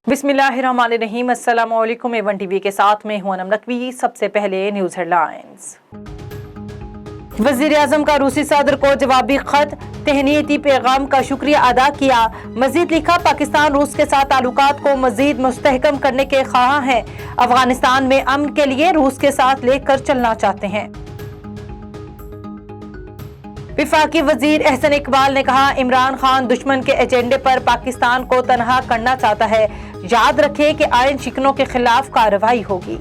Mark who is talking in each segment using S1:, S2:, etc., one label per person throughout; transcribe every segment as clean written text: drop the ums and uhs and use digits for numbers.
S1: बिस्मिल्लाहिर्रहमानिर्रहीम। अस्सलाम वालेकुम। A1 टीवी के साथ में हूं अनम नकवी। सबसे पहले न्यूज हेडलाइंस। वजीर आजम का रूसी सदर को जवाबी खत, तहनीती पैगाम का शुक्रिया अदा किया। मजीद लिखा, पाकिस्तान रूस के साथ ताल्लुकात को मजीद मुस्तहकम करने के ख्वाह हैं। अफगानिस्तान में अमन के लिए रूस के साथ लेकर चलना चाहते हैं। विफाकी वजीर एहसन इकबाल ने कहा, इमरान खान दुश्मन के एजेंडे पर पाकिस्तान को तनहा करना चाहता है। याद रखें कि आयन शिकनों के खिलाफ कार्रवाई होगी।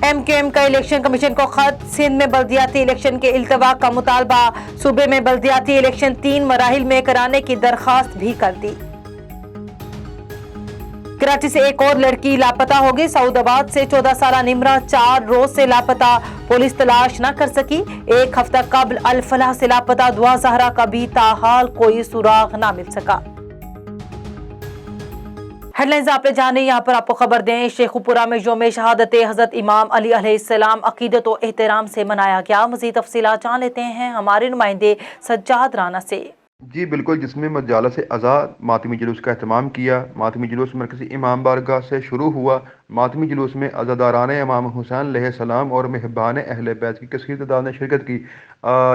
S1: MQM का इलेक्शन कमीशन को खत, सिंध में बल्दियाती इलेक्शन के इल्तवा का मुतालबा। सूबे में बल्दियाती इलेक्शन 3 मराहिल में कराने की दरख्वास्त भी कर दी। कराची से एक और लड़की लापता हो गई। सऊदाबाद से 14 साल निमरा 4 रोज से लापता, पुलिस तलाश न कर सकी। एक हफ्ता कबल अल फलाह से लापता दुआ जहरा का भी ताहाल कोई सुराग न मिल सका। हेडलाइंस आपने जाने, यहाँ पर आपको खबर दें, शेखुपुरा में यौम शहादत हजरत इमाम अली अलैहिस्सलाम अकीदत व एहतराम से मनाया गया। मज़ीद तफसीलात जान लेते हैं हमारे नुमाइंदे सज्जाद राना से।
S2: जी बिल्कुल, जिसमें मजालस आज़ाद मातमी जुलूस का अहतमाम किया। मातमी जुलूस मरकज़ी इमाम बारगाह से शुरू हुआ। मातमी जुलूस में अज़ादारान इमाम हुसैन अलैहिस्सलाम और मेहबान अहले बैत की कसीर तादाद ने शिरकत की।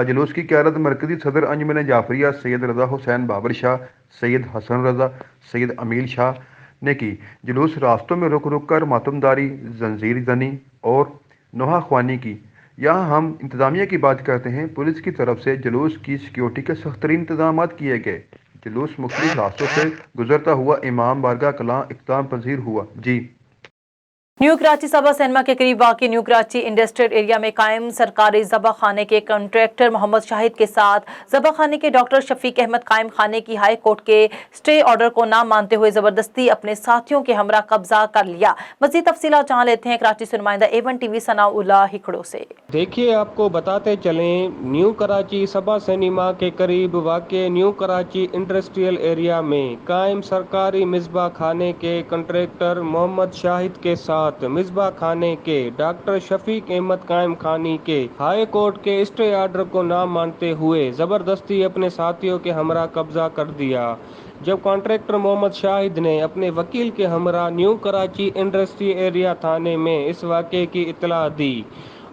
S2: जुलूस की क़यादत मरकज़ी सदर अंजुमन जाफरिया सैयद रज़ा हुसैन बाबर शाह, सैयद हसन रज़ा, सैयद अमील शाह ने की। जुलूस रास्तों में रुक रुक कर मातमदारी, जंजीर जनी और नोहा ख्वानी की। यहाँ हम इंतज़ामिया की बात करते हैं। पुलिस की तरफ से जुलूस की सिक्योरिटी के सख्त तरीन इंतजाम किए गए। जुलूस मुख्तलिफ रास्तों से गुजरता हुआ इमाम बारगाह कलां इख्तिताम पजीर हुआ। जी
S1: न्यू कराची सबा सिनेमा के करीब वाक़ई न्यू कराची इंडस्ट्रियल एरिया में कायम सरकारी ज़बा खाने के कॉन्ट्रैक्टर मोहम्मद शाहिद के साथ ज़बा खाने के डॉक्टर शफीक अहमद कायम खाने की हाई कोर्ट के स्टे ऑर्डर को ना मानते हुए ज़बरदस्ती अपने साथियों के हमरा कब्जा कर लिया। मज़ीद तफसीलात जान लेते हैं कराची से नुमाइंदा A1 टीवी सनाउल्लाह हिकड़ो से।
S3: देखिए, आपको बताते चलें, न्यू कराची सबा सिनेमा के करीब वाक़ई न्यू कराची इंडस्ट्रियल एरिया में कायम सरकारी मिसबा खाने के कॉन्ट्रैक्टर मोहम्मद शाहिद के साथ मिसबा खाने के डॉक्टर शफीक अहमद कायम खानी के हाई कोर्ट के स्टे ऑर्डर को ना मानते हुए जबरदस्ती अपने साथियों के हमरा कब्जा कर दिया। जब कॉन्ट्रैक्टर मोहम्मद शाहिद ने अपने वकील के हमरा न्यू कराची इंडस्ट्री एरिया थाने में इस वाक़े की इत्तला दी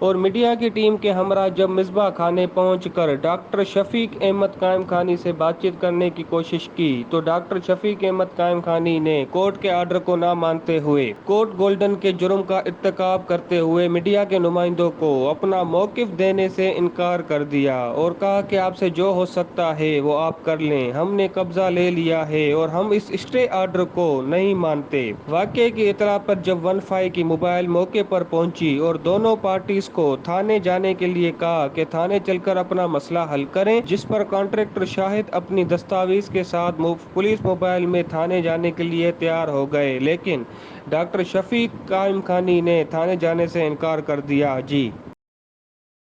S3: और मीडिया की टीम के हमरा जब मिसबा खाने पहुंचकर डॉक्टर शफीक अहमद कायम खानी से बातचीत करने की कोशिश की तो डॉक्टर शफीक अहमद कायम खानी ने कोर्ट के ऑर्डर को ना मानते हुए कोर्ट गोल्डन के जुर्म का इर्तिकाब करते हुए मीडिया के नुमाइंदों को अपना मौक़िफ़ देने से इनकार कर दिया और कहा कि आपसे जो हो सकता है वो आप कर लें, हमने कब्जा ले लिया है और हम इस स्टे ऑर्डर को नहीं मानते। वाक़े की इतला पर जब 15 की मोबाइल मौके पर पहुंची और दोनों पार्टी को थाने जाने के लिए कहा कि थाने चलकर अपना मसला हल करें, जिस पर कॉन्ट्रैक्टर शाहिद अपनी दस्तावेज के साथ पुलिस मोबाइल में थाने जाने के लिए तैयार हो गए, लेकिन डॉक्टर शफीक कायम खानी ने थाने जाने से इनकार कर दिया। जी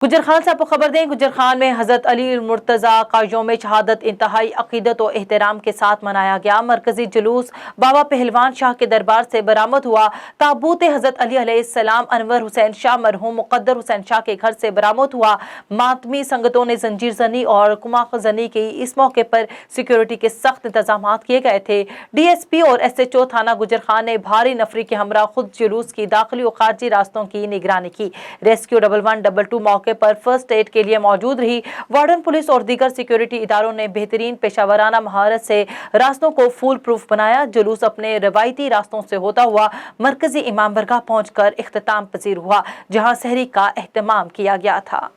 S1: गुजर खान से आपको खबर दें, गुजर खान में हजरत अली मुर्तज़ा का यौम शहादत इंतहाई अकीदत और एहतराम के साथ मनाया गया। मरकजी जुलूस बाबा पहलवान शाह के दरबार से बरामद हुआ। ताबूत हजरत अली अलैहिस्सलाम अनवर हुसैन शाह मरहूम मुक़द्दर हुसैन शाह के घर से बरामद हुआ। मातमी संगतों ने जंजीर जनी और कुमाक जनी की। इस मौके पर सिक्योरिटी के सख्त इंतजाम किए गए थे। DSP और SHO थाना गुजर खान ने भारी नफरी के हमरा खुद जुलूस की दाखिली और खारजी रास्तों की निगरानी की। रेस्क्यू 1122 मौके पर फर्स्ट एड के लिए मौजूद रही। वार्डन पुलिस और दीगर सिक्योरिटी इदारों ने बेहतरीन पेशावराना महारत से रास्तों को फूल प्रूफ बनाया। जुलूस अपने रवायती रास्तों से होता हुआ मरकजी इमाम बारगाह पहुंचकर इख्तिताम पजीर हुआ, जहां सहरी का एहतमाम किया गया था।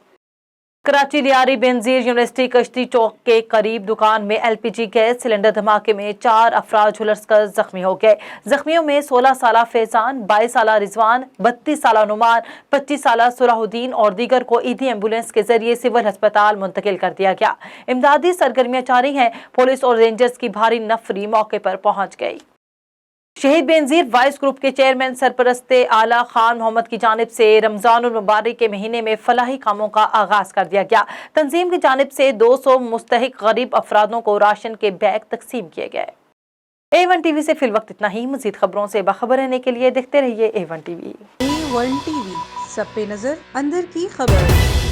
S1: कराची लियारी बेनजीर यूनिवर्सिटी कश्ती चौक के करीब दुकान में LPG गैस सिलेंडर धमाके में 4 अफराद झुलसकर जख्मी हो गए। जख्मियों में 16 साल फैजान, 22 साल रिजवान, 32 साल नुमान, 25 साल सुलाहुद्दीन और दीगर को ईदी एम्बुलेंस के जरिए सिविल अस्पताल मुंतकिल कर दिया गया। इमदादी सरगर्मियां जारी हैं। पुलिस और रेंजर्स की भारी नफरी मौके पर पहुंच गई। शहीद बेनजीर वाइस ग्रुप के चेयरमैन सरपरस्ते आला खान मोहम्मद की जानिब से रमजानुल मुबारक के महीने में फलाही कामों का आगाज कर दिया गया। तंजीम की जानिब से 200 मुस्तहिक गरीब अफरादों को राशन के बैग तकसीम किए गए। A1 टीवी से फिल वक्त इतना ही। मजीद खबरों से बाखबर रहने के लिए देखते रहिए A1 टीवी।
S4: A1 टीवी, सब पे नजर, अंदर की खबर।